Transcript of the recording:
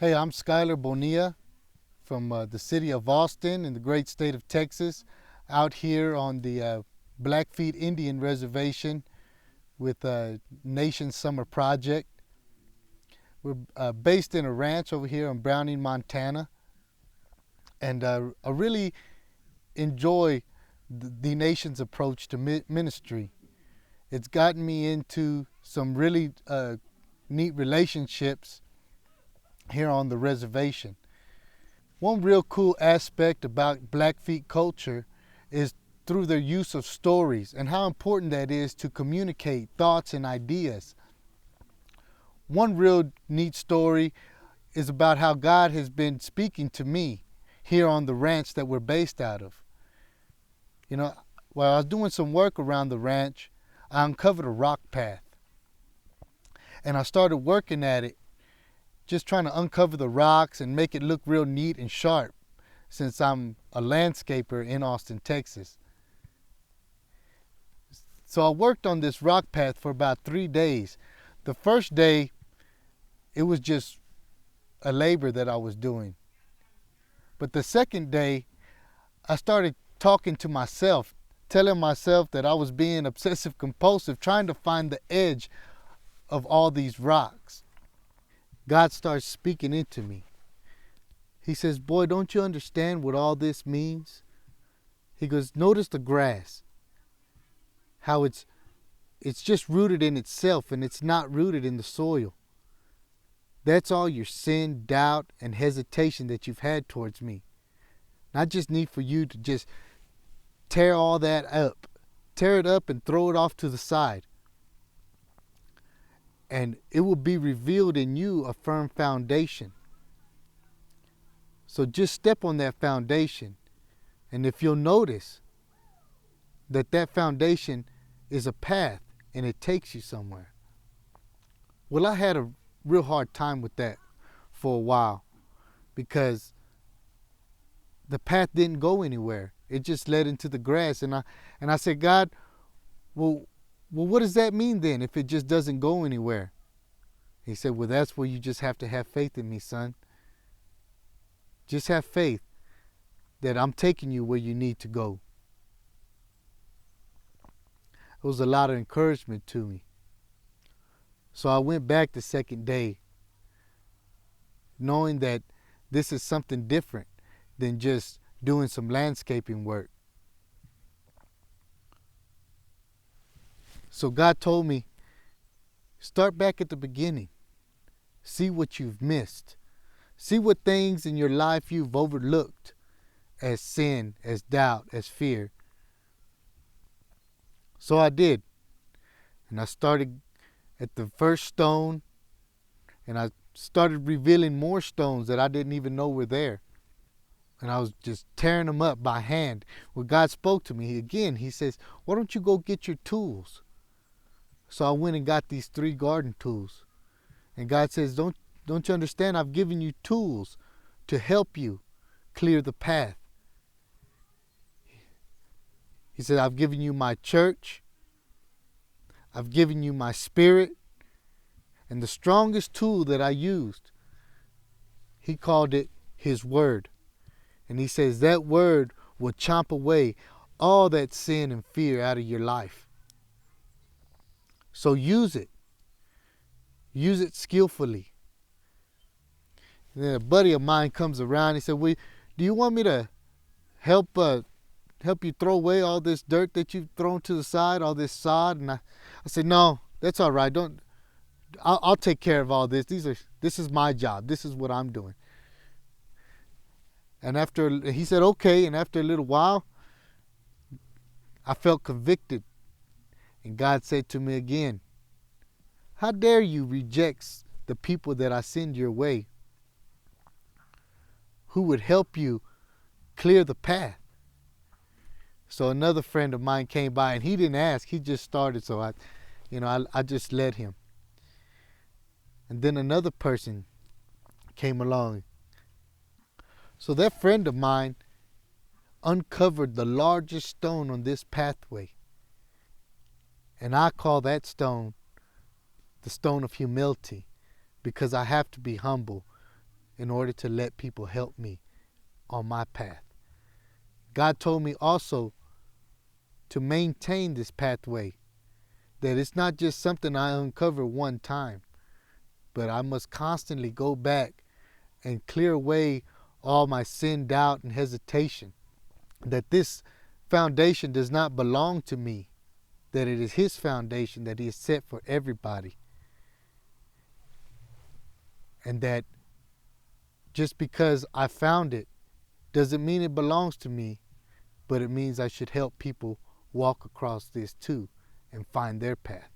Hey, I'm Skylar Bonilla from the city of Austin in the great state of Texas, out here on the Blackfeet Indian Reservation with Nation Summer Project. We're based in a ranch over here in Browning, Montana, and I really enjoy the Nation's approach to ministry. It's gotten me into some really neat relationships here on the reservation. One real cool aspect about Blackfeet culture is through their use of stories and how important that is to communicate thoughts and ideas. One real neat story is about how God has been speaking to me here on the ranch that we're based out of. You know, while I was doing some work around the ranch, I uncovered a rock path and I started working at it, just trying to uncover the rocks and make it look real neat and sharp, since I'm a landscaper in Austin, Texas. So I worked on this rock path for about 3 days. The first day, it was just a labor that I was doing. But the second day, I started talking to myself, telling myself that I was being obsessive compulsive, trying to find the edge of all these rocks. God starts speaking into me. He says, "Boy, don't you understand what all this means?" He goes, "Notice the grass, how it's just rooted in itself and it's not rooted in the soil. That's all your sin, doubt, and hesitation that you've had towards me. And I just need for you to just tear all that up. Tear it up and throw it off to the side. And it will be revealed in you a firm foundation. So just step on that foundation. And if you'll notice that that foundation is a path and it takes you somewhere." Well, I had a real hard time with that for a while because the path didn't go anywhere. It just led into the grass. And I said, "God, well, what does that mean then if it just doesn't go anywhere?" He said, "Well, that's where you just have to have faith in me, son. Just have faith that I'm taking you where you need to go." It was a lot of encouragement to me. So I went back the second day, knowing that this is something different than just doing some landscaping work. So God told me, start back at the beginning. See what you've missed. See what things in your life you've overlooked as sin, as doubt, as fear. So I did. And I started at the first stone, and I started revealing more stones that I didn't even know were there. And I was just tearing them up by hand. When God spoke to me again, he says, "Why don't you go get your tools?" So I went and got these 3 garden tools. And God says, don't you understand? I've given you tools to help you clear the path. He said, "I've given you my church. I've given you my spirit." And the strongest tool that I used, he called it his word. And he says that word will chomp away all that sin and fear out of your life. So use it. Use it skillfully. And then a buddy of mine comes around. He said, "Well, do you want me to help you throw away all this dirt that you've thrown to the side, all this sod?" And I said, "No, that's all right. I'll take care of all this. This is my job. This is what I'm doing." And he said, "Okay." And after a little while, I felt convicted. And God said to me again, "How dare you reject the people that I send your way, who would help you clear the path?" So another friend of mine came by, and he didn't ask. He just started. So I just led him. And then another person came along. So that friend of mine uncovered the largest stone on this pathway. And I call that stone the stone of humility, because I have to be humble in order to let people help me on my path. God told me also to maintain this pathway, that it's not just something I uncover one time, but I must constantly go back and clear away all my sin, doubt, and hesitation, that this foundation does not belong to me, that it is His foundation that He has set for everybody, and that just because I found it doesn't mean it belongs to me, but it means I should help people walk across this too and find their path.